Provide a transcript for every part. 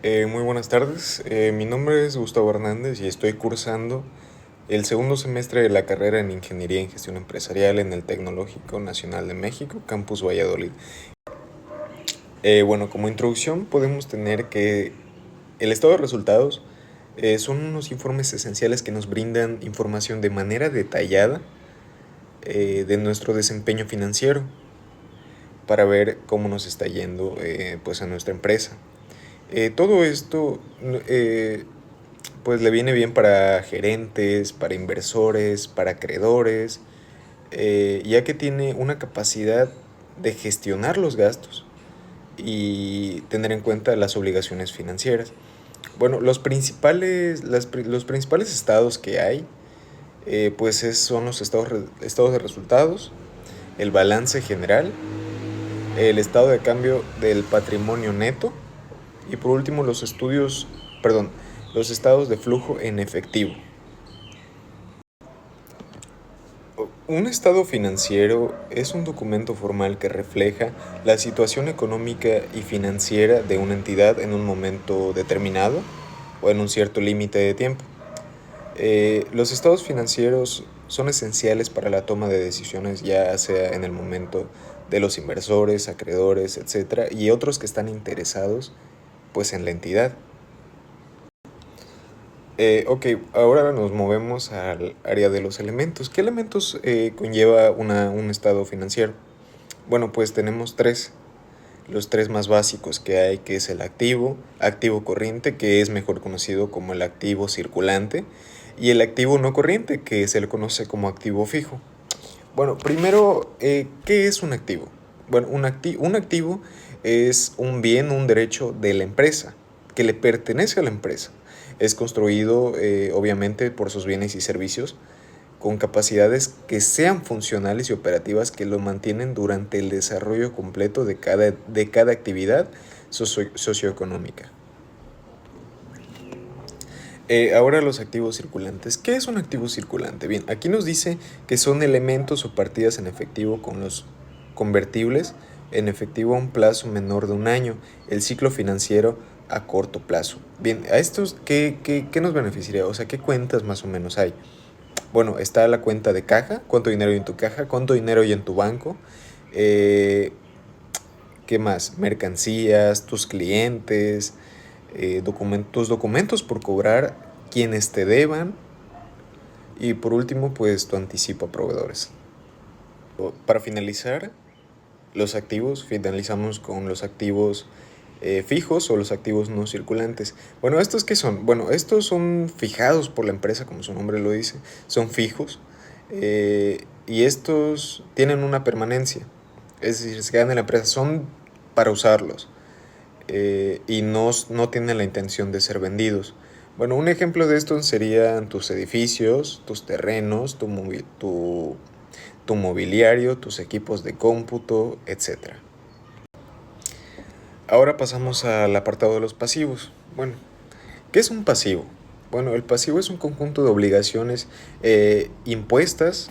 Muy buenas tardes. Mi nombre es Gustavo Hernández y estoy cursando el segundo semestre de la carrera en Ingeniería en Gestión Empresarial en el Tecnológico Nacional de México, Campus Valladolid. Bueno, como introducción podemos tener que el estado de resultados son unos informes esenciales que nos brindan información de manera detallada de nuestro desempeño financiero para ver cómo nos está yendo pues a nuestra empresa. Todo esto pues le viene bien para gerentes, para inversores, para acreedores, ya que tiene una capacidad de gestionar los gastos y tener en cuenta las obligaciones financieras. Bueno, los principales estados que hay, son los estados de resultados, el balance general, el estado de cambio del patrimonio neto y por último los estados de flujo en efectivo. Un estado financiero es un documento formal que refleja la situación económica y financiera de una entidad en un momento determinado o en un cierto límite de tiempo. Los estados financieros son esenciales para la toma de decisiones, ya sea en el momento de los inversores, acreedores, etcétera, y otros que están interesados pues en la entidad. Ok, ahora nos movemos al área de los elementos. ¿Qué elementos conlleva un estado financiero? Bueno, pues tenemos tres. Los tres más básicos que hay, que es el activo corriente, que es mejor conocido como el activo circulante, y el activo no corriente, que se le conoce como activo fijo. Bueno, primero, ¿qué es un activo? Bueno, un activo es un bien, un derecho de la empresa, que le pertenece a la empresa. Es construido, obviamente, por sus bienes y servicios, con capacidades que sean funcionales y operativas que lo mantienen durante el desarrollo completo de cada actividad socioeconómica. Ahora los activos circulantes. ¿Qué es un activo circulante? Bien, aquí nos dice que son elementos o partidas en efectivo con los convertibles en efectivo a un plazo menor de un año, el ciclo financiero a corto plazo. Bien, ¿a estos qué nos beneficiaría? O sea, ¿qué cuentas más o menos hay? Bueno, está la cuenta de caja, cuánto dinero hay en tu caja, cuánto dinero hay en tu banco, eh, ¿qué más? Mercancías, tus clientes, tus documentos por cobrar, quienes te deban y por último, pues tu anticipo a proveedores. Para finalizar, finalizamos con los activos fijos o los activos no circulantes. Bueno, ¿estos qué son? Bueno, estos son fijados por la empresa, como su nombre lo dice, son fijos y estos tienen una permanencia, es decir, se quedan en la empresa, son para usarlos y no tienen la intención de ser vendidos. Bueno, un ejemplo de esto serían tus edificios, tus terrenos, tu mobiliario, tus equipos de cómputo, etc. Ahora pasamos al apartado de los pasivos. Bueno, ¿qué es un pasivo? Bueno, el pasivo es un conjunto de obligaciones impuestas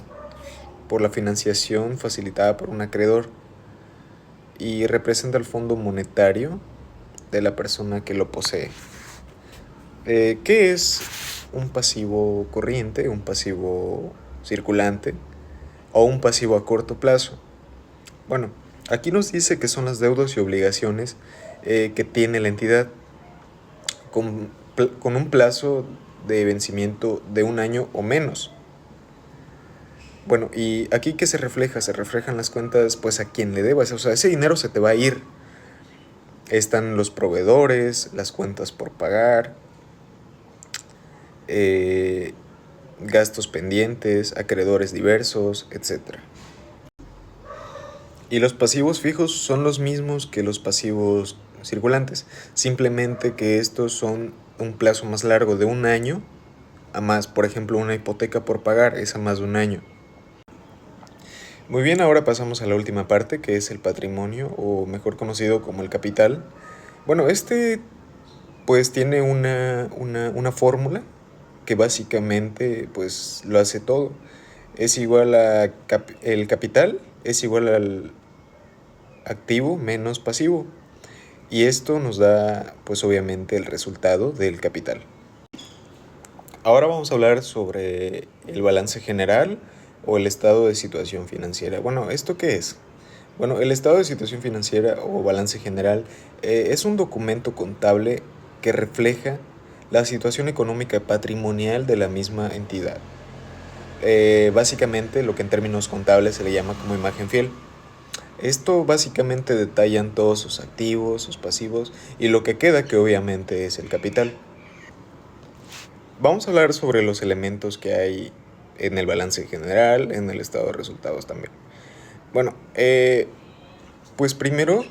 por la financiación facilitada por un acreedor y representa el fondo monetario de la persona que lo posee. ¿Qué es un pasivo corriente, un pasivo circulante o un pasivo a corto plazo? Bueno, aquí nos dice que son las deudas y obligaciones que tiene la entidad con un plazo de vencimiento de un año o menos. Bueno, y aquí ¿qué se refleja? Se reflejan las cuentas pues a quien le debas, o sea, ese dinero se te va a ir. Están los proveedores, las cuentas por pagar, eh, gastos pendientes, acreedores diversos, etc. Y los pasivos fijos son los mismos que los pasivos circulantes, simplemente que estos son un plazo más largo de un año a más. Por ejemplo, una hipoteca por pagar es a más de un año. Muy bien, ahora pasamos a la última parte, que es el patrimonio, o mejor conocido como el capital. Bueno, este pues tiene una fórmula que básicamente pues lo hace todo. Es igual a el capital es igual al activo menos pasivo. y esto nos da pues obviamente el resultado del capital. Ahora vamos a hablar sobre el balance general o el estado de situación financiera. Bueno, ¿esto qué es? Bueno, el estado de situación financiera o balance general es un documento contable que refleja la situación económica y patrimonial de la misma entidad. Básicamente lo que en términos contables se le llama como imagen fiel. Esto básicamente detallan todos sus activos, sus pasivos y lo que queda, que obviamente es el capital. Vamos a hablar sobre los elementos que hay en el balance general, en el estado de resultados también. Bueno, pues primero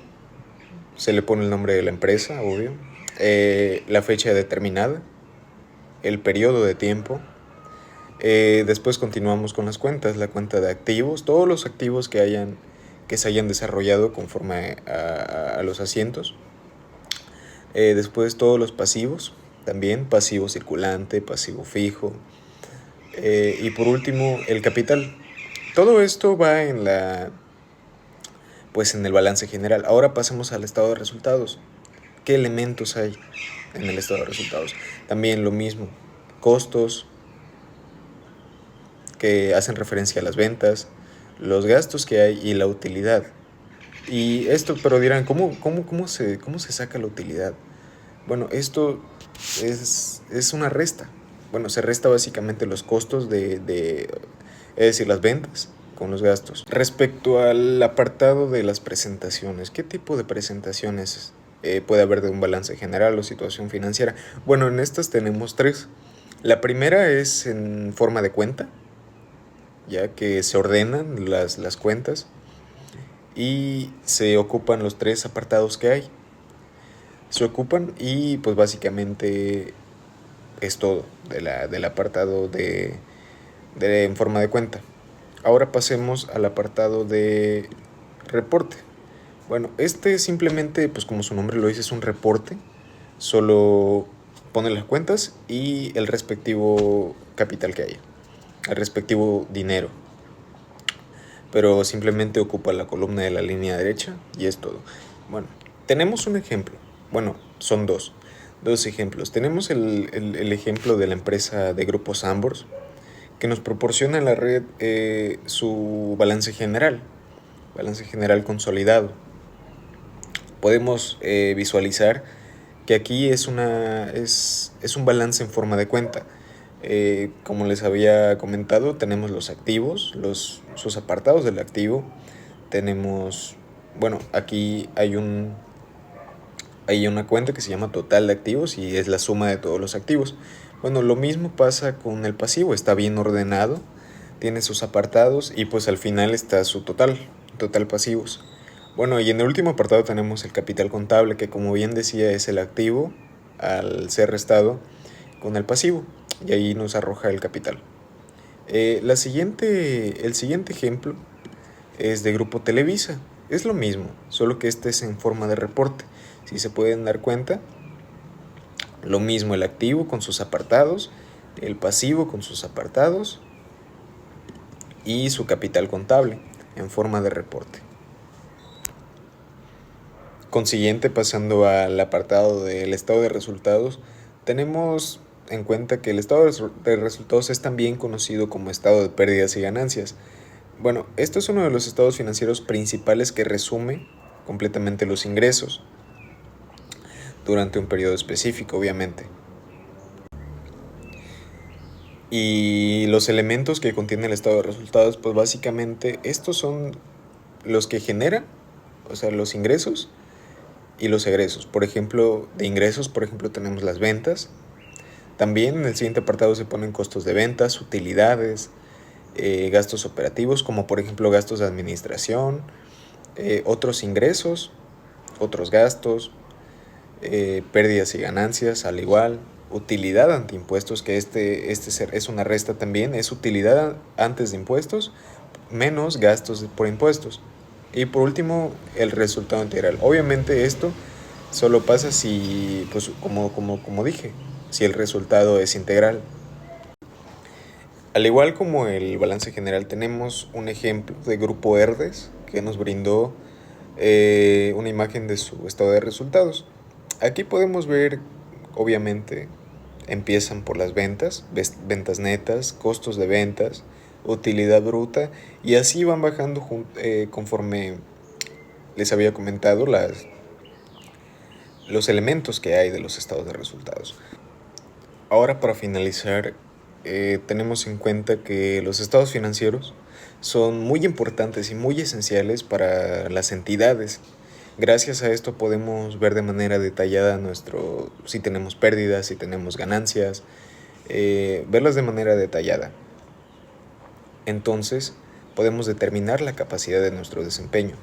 se le pone el nombre de la empresa, obvio, la fecha determinada, el periodo de tiempo. Después continuamos con las cuentas, la cuenta de activos, todos los activos que se hayan desarrollado conforme a los asientos. Después todos los pasivos, también pasivo circulante, pasivo fijo. Y por último el capital. Todo esto va pues en el balance general. Ahora pasemos al estado de resultados. ¿Qué elementos hay en el estado de resultados? También lo mismo, costos que hacen referencia a las ventas, los gastos que hay y la utilidad. Y esto, pero dirán, ¿cómo se saca la utilidad? Bueno, esto es una resta. Bueno, se resta básicamente los costos es decir, las ventas con los gastos. Respecto al apartado de las presentaciones, ¿qué tipo de presentaciones puede haber de un balance general o situación financiera? Bueno, en estas tenemos tres. La primera es en forma de cuenta, ya que se ordenan las cuentas y se ocupan los tres apartados que hay. Se ocupan y pues básicamente es todo del apartado en forma de cuenta. Ahora pasemos al apartado de reporte. Bueno, este simplemente, pues como su nombre lo dice, es un reporte. Solo pone las cuentas y el respectivo capital que haya, el respectivo dinero. Pero simplemente ocupa la columna de la línea derecha y es todo. Bueno, tenemos un ejemplo. Bueno, son dos ejemplos. Tenemos el ejemplo de la empresa de Grupo Sambors, que nos proporciona en la red su balance general consolidado. Podemos visualizar que aquí es un balance en forma de cuenta. Como les había comentado, tenemos los activos, sus apartados del activo. Tenemos, bueno, aquí hay una cuenta que se llama total de activos y es la suma de todos los activos. Bueno, lo mismo pasa con el pasivo, está bien ordenado, tiene sus apartados y pues al final está su total pasivos. Bueno, y en el último apartado tenemos el capital contable, que como bien decía es el activo al ser restado con el pasivo, y ahí nos arroja el capital. El siguiente ejemplo es de Grupo Televisa. Es lo mismo, solo que este es en forma de reporte. Si se pueden dar cuenta, lo mismo el activo con sus apartados, el pasivo con sus apartados y su capital contable en forma de reporte. Consiguiente, pasando al apartado del estado de resultados, tenemos en cuenta que el estado de resultados es también conocido como estado de pérdidas y ganancias. Bueno, esto es uno de los estados financieros principales que resume completamente los ingresos durante un periodo específico, obviamente. Y los elementos que contiene el estado de resultados, pues básicamente estos son los que generan, o sea, los ingresos y los egresos. Por ejemplo, de ingresos, por ejemplo, tenemos las ventas. También en el siguiente apartado se ponen costos de ventas, utilidades, gastos operativos, como por ejemplo gastos de administración, otros ingresos, otros gastos, pérdidas y ganancias al igual, utilidad ante impuestos, que es una resta también, es utilidad antes de impuestos menos gastos por impuestos. Y por último, el resultado integral. Obviamente esto solo pasa si, pues como dije, si el resultado es integral. Al igual como el balance general, tenemos un ejemplo de Grupo Herdes que nos brindó una imagen de su estado de resultados. Aquí podemos ver, obviamente, empiezan por las ventas, ventas netas, costos de ventas, utilidad bruta, y así van bajando conforme les había comentado los elementos que hay de los estados de resultados. Ahora, para finalizar, tenemos en cuenta que los estados financieros son muy importantes y muy esenciales para las entidades. Gracias a esto podemos ver de manera detallada si tenemos pérdidas, si tenemos ganancias, verlas de manera detallada. Entonces, podemos determinar la capacidad de nuestro desempeño.